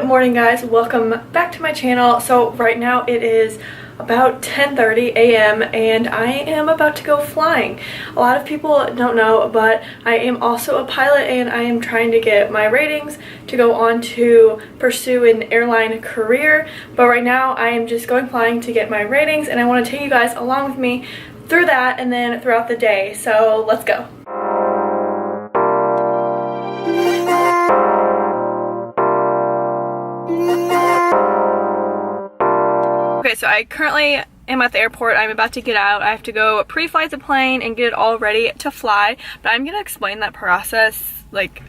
Good morning, guys. Welcome back to my channel. So right now it is about 10:30 a.m. and I am about to go flying. A lot of people don't know, but I am also a pilot and I am trying to get my ratings to go on to pursue an airline career. But right now I am just going flying to get my ratings, and I want to take you guys along with me through that and then throughout the day. So let's go. Okay, so I currently am at the airport. I'm about to get out. I have to go pre-flight the plane and get it all ready to fly, but I'm gonna explain that process like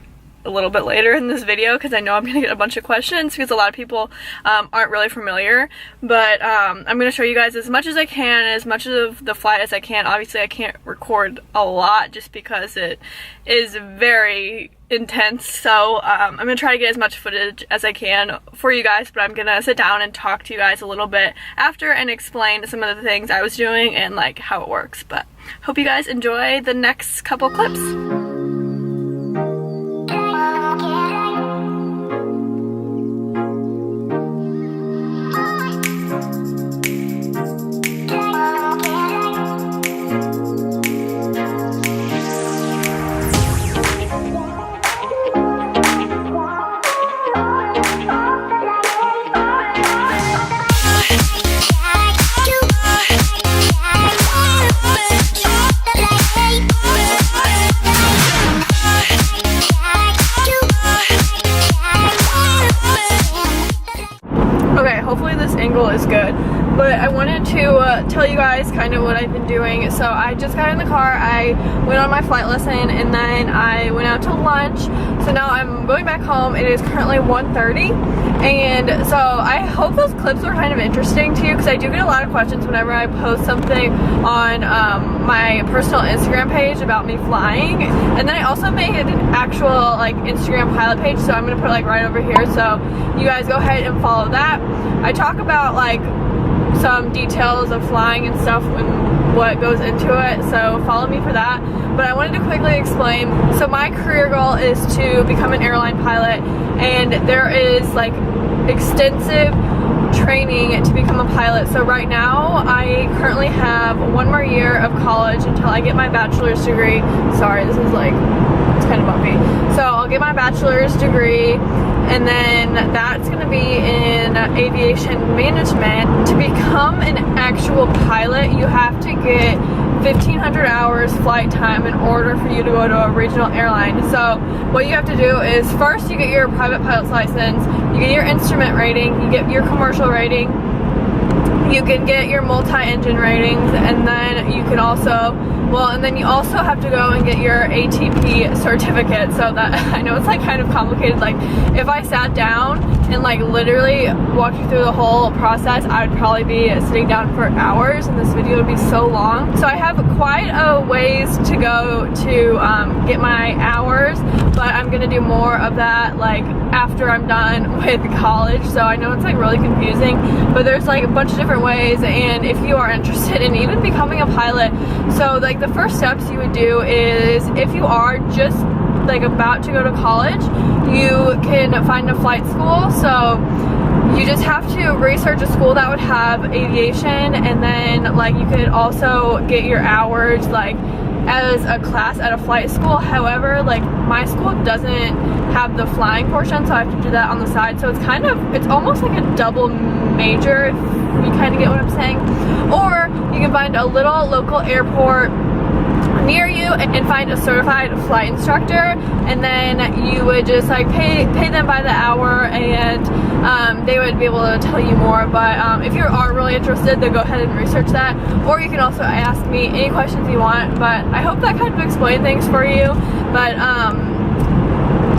a little bit later in this video because I know I'm gonna get a bunch of questions because a lot of people aren't really familiar. But I'm gonna show you guys as much as I can, as much of the flight as I can. Obviously I can't record a lot just because it is very intense, so I'm gonna try to get as much footage as I can for you guys, but I'm gonna sit down and talk to you guys a little bit after and explain some of the things I was doing and like how it works. But hope you guys enjoy the next couple clips. Hopefully this angle is good, but I wanted to tell you guys kind of what I've been doing. So I just got in the car, I went on my flight lesson, and then I went out to lunch. So now I'm going back home. It is currently 1:30, and so I hope those clips were kind of interesting to you because I do get a lot of questions whenever I post something on my personal Instagram page about me flying. And then I also made an actual like Instagram pilot page, so I'm gonna put it like right over here, so you guys go ahead and follow that. I talk about like some details of flying and stuff and what goes into it, so follow me for that. But I wanted to quickly explain. So my career goal is to become an airline pilot, and there is like extensive training to become a pilot. So right now I currently have one more year of college until I get my bachelor's degree. Sorry, this is like, it's kind of bumpy. So I'll get my bachelor's degree, and then that's going to be in aviation management. To become an actual pilot, you have to get 1,500 hours flight time in order for you to go to a regional airline. So what you have to do is first you get your private pilot's license, you get your instrument rating, you get your commercial rating, you can get your multi-engine ratings, and then you can also, and then you also have to go and get your ATP certificate. So that, I know it's like kind of complicated. Like if I sat down and like literally walked you through the whole process, I would probably be sitting down for hours and this video would be so long. So I have quite a ways to go to get my hours, but I'm gonna do more of that like after I'm done with college. So I know it's like really confusing, but there's like a bunch of different ways. And if you are interested in even becoming a pilot, so like the first steps you would do is, if you are just like about to go to college, you can find a flight school. So you just have to research a school that would have aviation, and then like you could also get your hours like as a class at a flight school. However, like my school doesn't have the flying portion, so I have to do that on the side. So it's almost like a double major, if you kind of get what I'm saying. Or you can find a little local airport near you and find a certified flight instructor, and then you would just like pay them by the hour, and they would be able to tell you more. But if you are really interested, then go ahead and research that, or you can also ask me any questions you want. But I hope that kind of explained things for you. But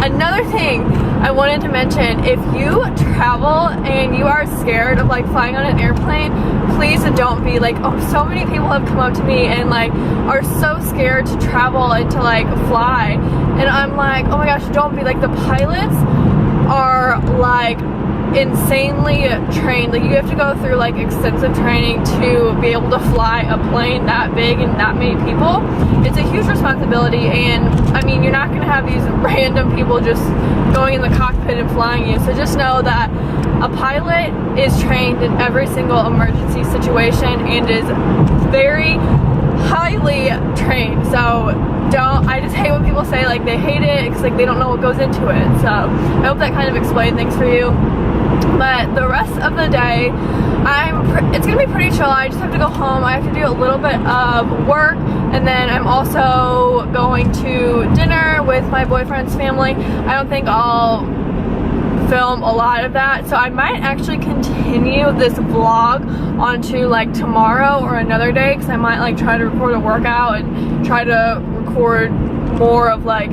another thing I wanted to mention, if you travel and you are scared of like flying on an airplane, please don't be. Like, oh, so many people have come up to me and like are so scared to travel and to like fly, and I'm like, oh my gosh, don't be. Like, the pilots are like insanely trained. Like, you have to go through like extensive training to be able to fly a plane that big and that many people. It's a huge responsibility, and I mean, you're not gonna have these random people just going in the cockpit and flying you. So just know that a pilot is trained in every single emergency situation and is very highly trained. So I just hate when people say like they hate it because like they don't know what goes into it. So I hope that kind of explained things for you. But the rest of the day, it's gonna be pretty chill. I just have to go home. I have to do a little bit of work, and then I'm also going to dinner with my boyfriend's family. I don't think I'll film a lot of that, so I might actually continue this vlog onto like tomorrow or another day, because I might like try to record a workout and try to record more of like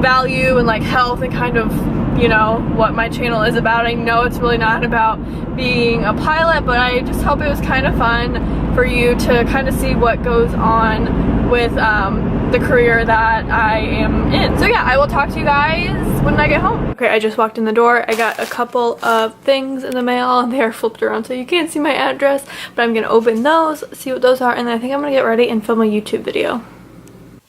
value and like health and kind of, you know, what my channel is about. I know it's really not about being a pilot, but I just hope it was kind of fun for you to kind of see what goes on with the career that I am in. So yeah, I will talk to you guys when I get home. Okay, I just walked in the door. I got a couple of things in the mail. They are flipped around so you can't see my address, but I'm gonna open those, see what those are, and then I think I'm gonna get ready and film a YouTube video.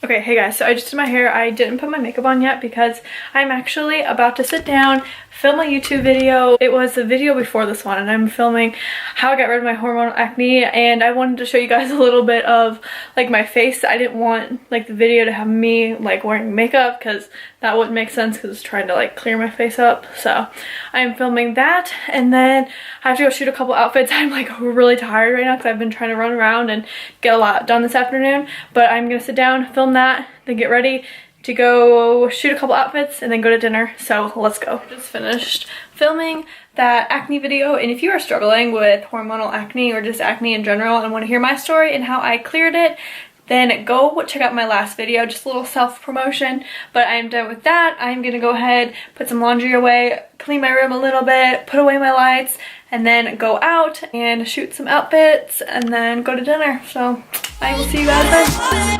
Okay, hey guys, so I just did my hair. I didn't put my makeup on yet because I'm actually about to sit down, film a YouTube video. It was the video before this one, and I'm filming how I got rid of my hormonal acne, and I wanted to show you guys a little bit of like my face. I didn't want like the video to have me like wearing makeup because that wouldn't make sense because it's trying to like clear my face up. So I'm filming that, and then I have to go shoot a couple outfits. I'm like really tired right now because I've been trying to run around and get a lot done this afternoon, but I'm gonna sit down, film that, then get ready to go shoot a couple outfits and then go to dinner. So let's go. Just finished filming that acne video, and if you are struggling with hormonal acne or just acne in general and want to hear my story and how I cleared it, then go check out my last video, just a little self-promotion. But I'm done with that. I'm gonna go ahead, put some laundry away, clean my room a little bit, put away my lights, and then go out and shoot some outfits and then go to dinner. So I will see you guys then.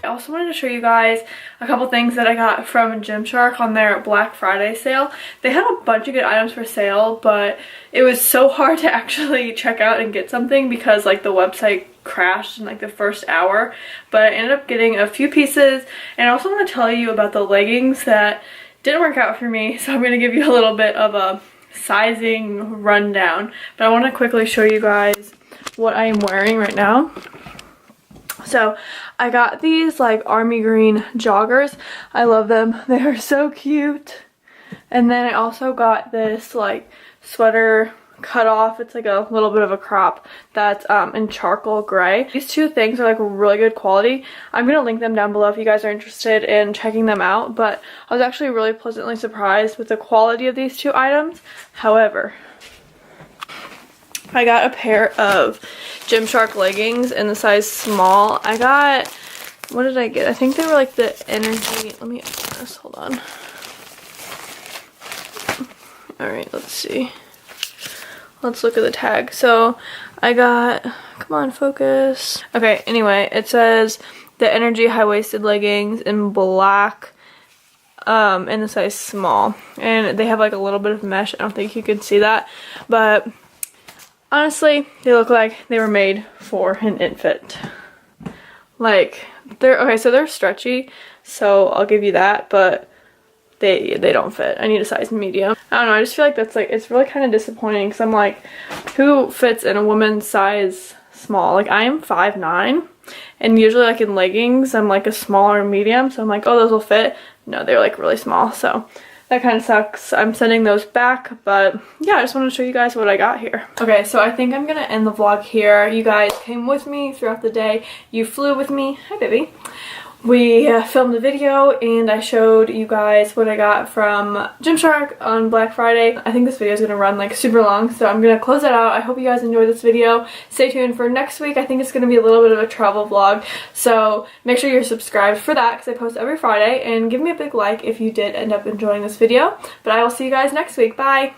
I also wanted to show you guys a couple things that I got from Gymshark on their Black Friday sale. They had a bunch of good items for sale, but it was so hard to actually check out and get something because like the website crashed in like the first hour. But I ended up getting a few pieces, and I also want to tell you about the leggings that didn't work out for me, so I'm going to give you a little bit of a sizing rundown. But I want to quickly show you guys what I am wearing right now. So I got these like army green joggers. I love them. They are so cute. And then I also got this like sweater cut off. It's like a little bit of a crop that's in charcoal gray. These two things are like really good quality. I'm gonna link them down below if you guys are interested in checking them out, but I was actually really pleasantly surprised with the quality of these two items. However, I got a pair of Gymshark leggings in the size small. I got, what did I get? I think they were like the Energy, let me open this, hold on. Alright, let's see. Let's look at the tag. So I got, come on, focus. Okay, anyway, it says the Energy high-waisted leggings in black, in the size small. And they have like a little bit of mesh. I don't think you can see that, but honestly, they look like they were made for an infant. Like, they're, okay, so they're stretchy, so I'll give you that, but they don't fit. I need a size medium. I don't know, I just feel like that's like, it's really kind of disappointing because I'm like, who fits in a woman's size small? Like, I am 5'9", and usually like in leggings, I'm like a smaller medium, so I'm like, oh, those will fit. No, they're like really small, so that kind of sucks. I'm sending those back, but yeah, I just wanted to show you guys what I got here. Okay, so I think I'm gonna end the vlog here. You guys came with me throughout the day. You flew with me. Hi, baby. We filmed a video and I showed you guys what I got from Gymshark on Black Friday. I think this video is going to run like super long, so I'm going to close it out. I hope you guys enjoyed this video. Stay tuned for next week. I think it's going to be a little bit of a travel vlog, so make sure you're subscribed for that because I post every Friday, and give me a big like if you did end up enjoying this video. But I will see you guys next week. Bye!